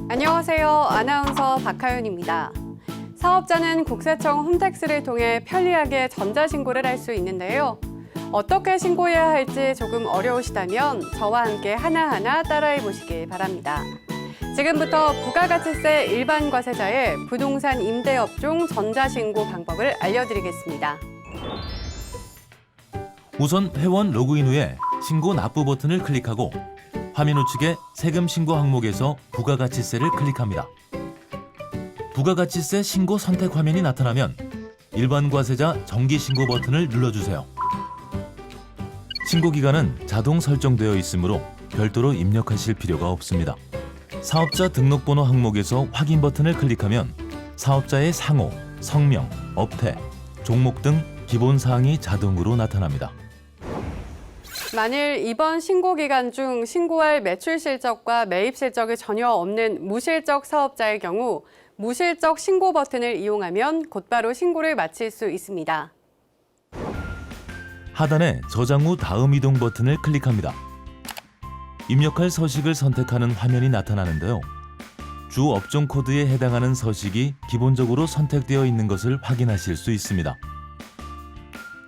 안녕하세요. 아나운서 박하윤입니다. 사업자는 국세청 홈택스를 통해 편리하게 전자신고를 할 수 있는데요. 어떻게 신고해야 할지 조금 어려우시다면 저와 함께 하나하나 따라해 보시길 바랍니다. 지금부터 부가가치세 일반 과세자의 부동산 임대업종 전자신고 방법을 알려드리겠습니다. 우선 회원 로그인 후에 신고 납부 버튼을 클릭하고 화면 우측에 세금 신고 항목에서 부가가치세를 클릭합니다. 부가가치세 신고 선택 화면이 나타나면 일반 과세자 정기 신고 버튼을 눌러주세요. 신고 기간은 자동 설정되어 있으므로 별도로 입력하실 필요가 없습니다. 사업자 등록번호 항목에서 확인 버튼을 클릭하면 사업자의 상호, 성명, 업태, 종목 등 기본 사항이 자동으로 나타납니다. 만일 이번 신고 기간 중 신고할 매출 실적과 매입 실적이 전혀 없는 무실적 사업자의 경우 무실적 신고 버튼을 이용하면 곧바로 신고를 마칠 수 있습니다. 하단에 저장 후 다음 이동 버튼을 클릭합니다. 입력할 서식을 선택하는 화면이 나타나는데요. 주 업종 코드에 해당하는 서식이 기본적으로 선택되어 있는 것을 확인하실 수 있습니다.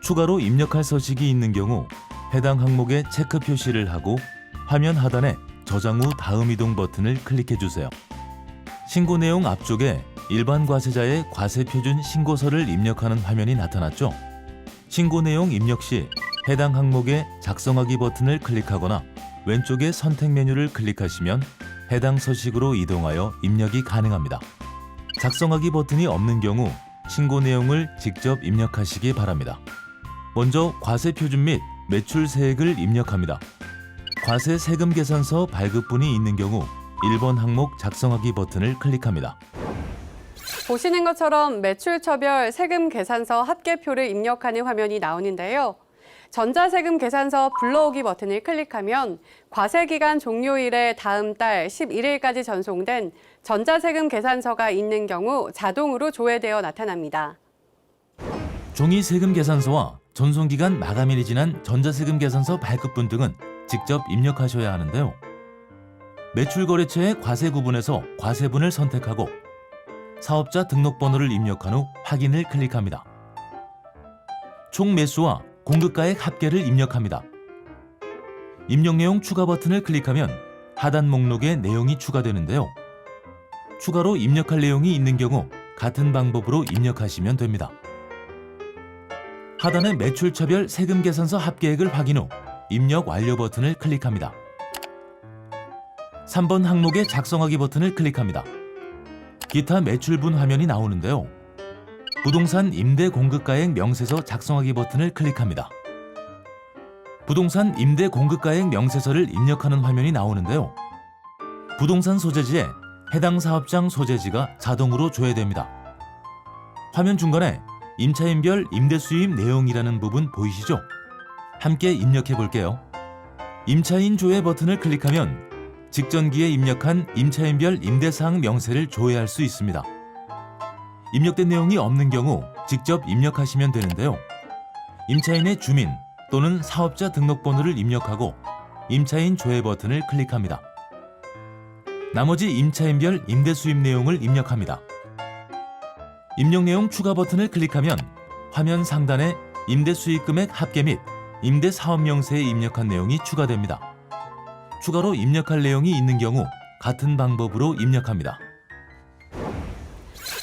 추가로 입력할 서식이 있는 경우 해당 항목에 체크 표시를 하고 화면 하단에 저장 후 다음 이동 버튼을 클릭해 주세요. 신고 내용 앞쪽에 일반 과세자의 과세표준 신고서를 입력하는 화면이 나타났죠. 신고 내용 입력 시 해당 항목에 작성하기 버튼을 클릭하거나 왼쪽의 선택 메뉴를 클릭하시면 해당 서식으로 이동하여 입력이 가능합니다. 작성하기 버튼이 없는 경우 신고 내용을 직접 입력하시기 바랍니다. 먼저 과세표준 및 매출 세액을 입력합니다. 과세 세금 계산서 발급분이 있는 경우 1번 항목 작성하기 버튼을 클릭합니다. 보시는 것처럼 매출처별 세금 계산서 합계표를 입력하는 화면이 나오는데요. 전자세금 계산서 불러오기 버튼을 클릭하면 과세기간 종료일에 다음 달 11일까지 전송된 전자세금 계산서가 있는 경우 자동으로 조회되어 나타납니다. 종이 세금 계산서와 전송기간 마감일이 지난 전자세금 계산서 발급분 등은 직접 입력하셔야 하는데요. 매출거래처의 과세 구분에서 과세분을 선택하고 사업자 등록번호를 입력한 후 확인을 클릭합니다. 총 매수와 공급가액 합계를 입력합니다. 입력 내용 추가 버튼을 클릭하면 하단 목록에 내용이 추가되는데요. 추가로 입력할 내용이 있는 경우 같은 방법으로 입력하시면 됩니다. 하단의 매출처별 세금 계산서 합계액을 확인 후 입력 완료 버튼을 클릭합니다. 3번 항목의 작성하기 버튼을 클릭합니다. 기타 매출분 화면이 나오는데요. 부동산 임대 공급가액 명세서 작성하기 버튼을 클릭합니다. 부동산 임대 공급가액 명세서를 입력하는 화면이 나오는데요. 부동산 소재지에 해당 사업장 소재지가 자동으로 조회됩니다. 화면 중간에 임차인별 임대 수입 내용이라는 부분 보이시죠? 함께 입력해 볼게요. 임차인 조회 버튼을 클릭하면 직전기에 입력한 임차인별 임대사항 명세를 조회할 수 있습니다. 입력된 내용이 없는 경우 직접 입력하시면 되는데요. 임차인의 주민 또는 사업자 등록번호를 입력하고 임차인 조회 버튼을 클릭합니다. 나머지 임차인별 임대 수입 내용을 입력합니다. 입력 내용 추가 버튼을 클릭하면 화면 상단에 임대 수익 금액 합계 및 임대 사업 명세에 입력한 내용이 추가됩니다. 추가로 입력할 내용이 있는 경우 같은 방법으로 입력합니다.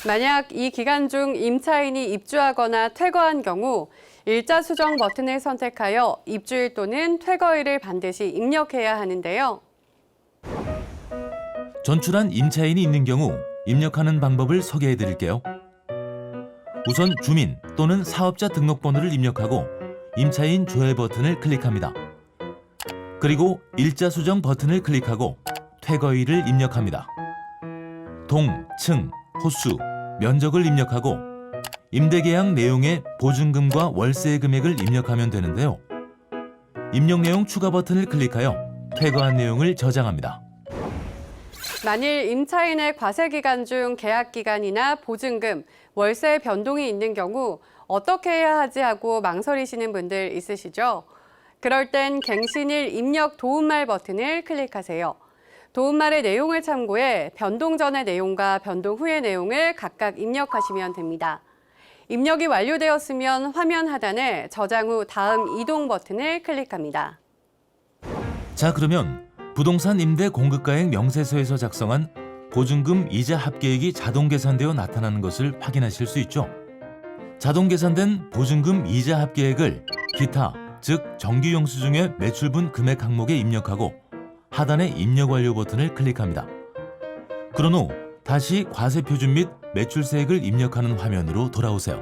만약 이 기간 중 임차인이 입주하거나 퇴거한 경우 일자 수정 버튼을 선택하여 입주일 또는 퇴거일을 반드시 입력해야 하는데요. 전출한 임차인이 있는 경우 입력하는 방법을 소개해 드릴게요. 우선 주민 또는 사업자 등록번호를 입력하고 임차인 조회 버튼을 클릭합니다. 그리고 일자 수정 버튼을 클릭하고 퇴거일을 입력합니다. 동, 층, 호수, 면적을 입력하고 임대계약 내용에 보증금과 월세 금액을 입력하면 되는데요. 입력 내용 추가 버튼을 클릭하여 퇴거한 내용을 저장합니다. 만일 임차인의 과세기간 중 계약기간이나 보증금, 월세 변동이 있는 경우 어떻게 해야 하지 하고 망설이시는 분들 있으시죠? 그럴 땐 갱신일 입력 도움말 버튼을 클릭하세요. 도움말의 내용을 참고해 변동 전의 내용과 변동 후의 내용을 각각 입력하시면 됩니다. 입력이 완료되었으면 화면 하단에 저장 후 다음 이동 버튼을 클릭합니다. 자, 그러면 부동산 임대 공급가액 명세서에서 작성한 보증금 이자 합계액이 자동 계산되어 나타나는 것을 확인하실 수 있죠. 자동 계산된 보증금 이자 합계액을 기타, 즉 정규용수 중에 매출분 금액 항목에 입력하고 하단의 입력 완료 버튼을 클릭합니다. 그런 후 다시 과세표준 및 매출세액을 입력하는 화면으로 돌아오세요.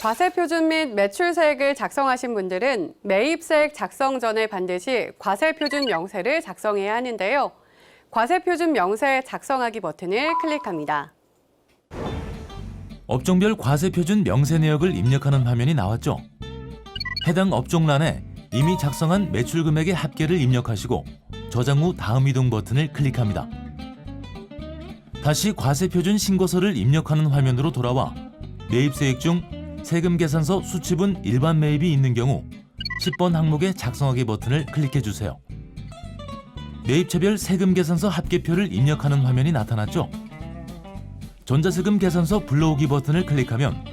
과세표준 및 매출세액을 작성하신 분들은 매입세액 작성 전에 반드시 과세표준 명세를 작성해야 하는데요. 과세표준 명세 작성하기 버튼을 클릭합니다. 업종별 과세표준 명세 내역을 입력하는 화면이 나왔죠. 해당 업종란에 이미 작성한 매출 금액의 합계를 입력하시고 저장 후 다음 이동 버튼을 클릭합니다. 다시 과세표준 신고서를 입력하는 화면으로 돌아와 매입세액 중 세금 계산서 수취분 일반 매입이 있는 경우 10번 항목의 작성하기 버튼을 클릭해 주세요. 매입처별 세금 계산서 합계표를 입력하는 화면이 나타났죠. 전자세금 계산서 불러오기 버튼을 클릭하면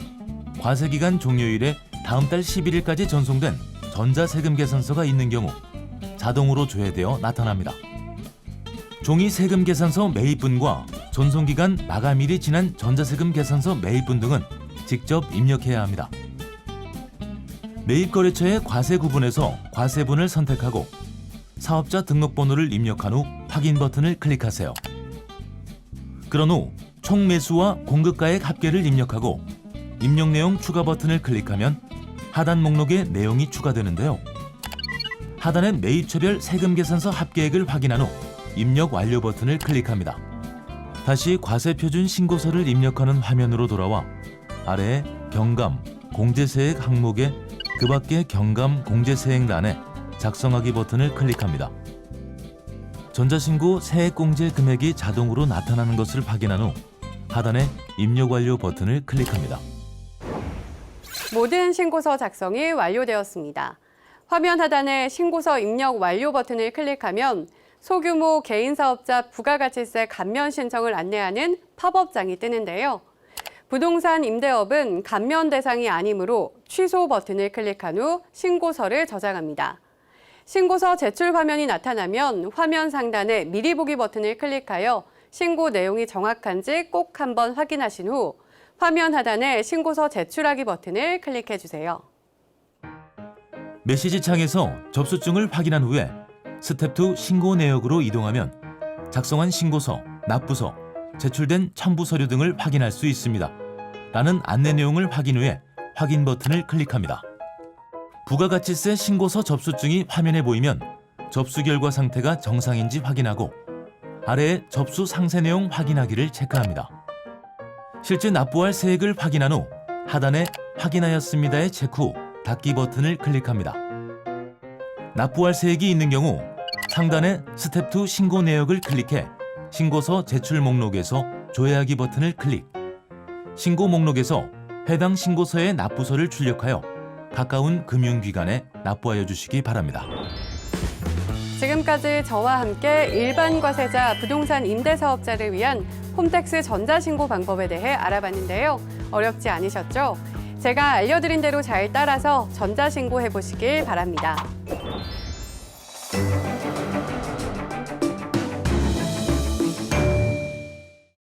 과세기간 종료일에 다음 달 11일까지 전송된 전자세금 계산서가 있는 경우 자동으로 조회되어 나타납니다. 종이 세금 계산서 매입분과 전송기간 마감일이 지난 전자세금 계산서 매입분 등은 직접 입력해야 합니다. 매입거래처의 과세 구분에서 과세분을 선택하고 사업자 등록번호를 입력한 후 확인 버튼을 클릭하세요. 그런 후 총 매수와 공급가액 합계를 입력하고 입력 내용 추가 버튼을 클릭하면 하단 목록에 내용이 추가되는데요. 하단의 매입처별 세금 계산서 합계액을 확인한 후 입력 완료 버튼을 클릭합니다. 다시 과세표준 신고서를 입력하는 화면으로 돌아와 아래에 경감, 공제세액 항목에 그 밖의 경감, 공제세액란에 작성하기 버튼을 클릭합니다. 전자신고 세액공제 금액이 자동으로 나타나는 것을 확인한 후 하단에 입력 완료 버튼을 클릭합니다. 모든 신고서 작성이 완료되었습니다. 화면 하단에 신고서 입력 완료 버튼을 클릭하면 소규모 개인사업자 부가가치세 감면 신청을 안내하는 팝업장이 뜨는데요. 부동산 임대업은 감면 대상이 아니므로 취소 버튼을 클릭한 후 신고서를 저장합니다. 신고서 제출 화면이 나타나면 화면 상단에 미리 보기 버튼을 클릭하여 신고 내용이 정확한지 꼭 한번 확인하신 후 화면 하단에 신고서 제출하기 버튼을 클릭해 주세요. 메시지 창에서 접수증을 확인한 후에 스텝 2 신고 내역으로 이동하면 작성한 신고서, 납부서, 제출된 첨부 서류 등을 확인할 수 있습니다. 라는 안내 내용을 확인 후에 확인 버튼을 클릭합니다. 부가가치세 신고서 접수증이 화면에 보이면 접수 결과 상태가 정상인지 확인하고 아래에 접수 상세 내용 확인하기를 체크합니다. 실제 납부할 세액을 확인한 후 하단에 확인하였습니다의 체크 후 닫기 버튼을 클릭합니다. 납부할 세액이 있는 경우 상단의 스텝 2 신고 내역을 클릭해 신고서 제출 목록에서 조회하기 버튼을 클릭. 신고 목록에서 해당 신고서의 납부서를 출력하여 가까운 금융기관에 납부하여 주시기 바랍니다. 지금까지 저와 함께 일반 과세자 부동산 임대사업자를 위한 홈택스 전자신고 방법에 대해 알아봤는데요. 어렵지 않으셨죠? 제가 알려드린 대로 잘 따라서 전자신고해 보시길 바랍니다.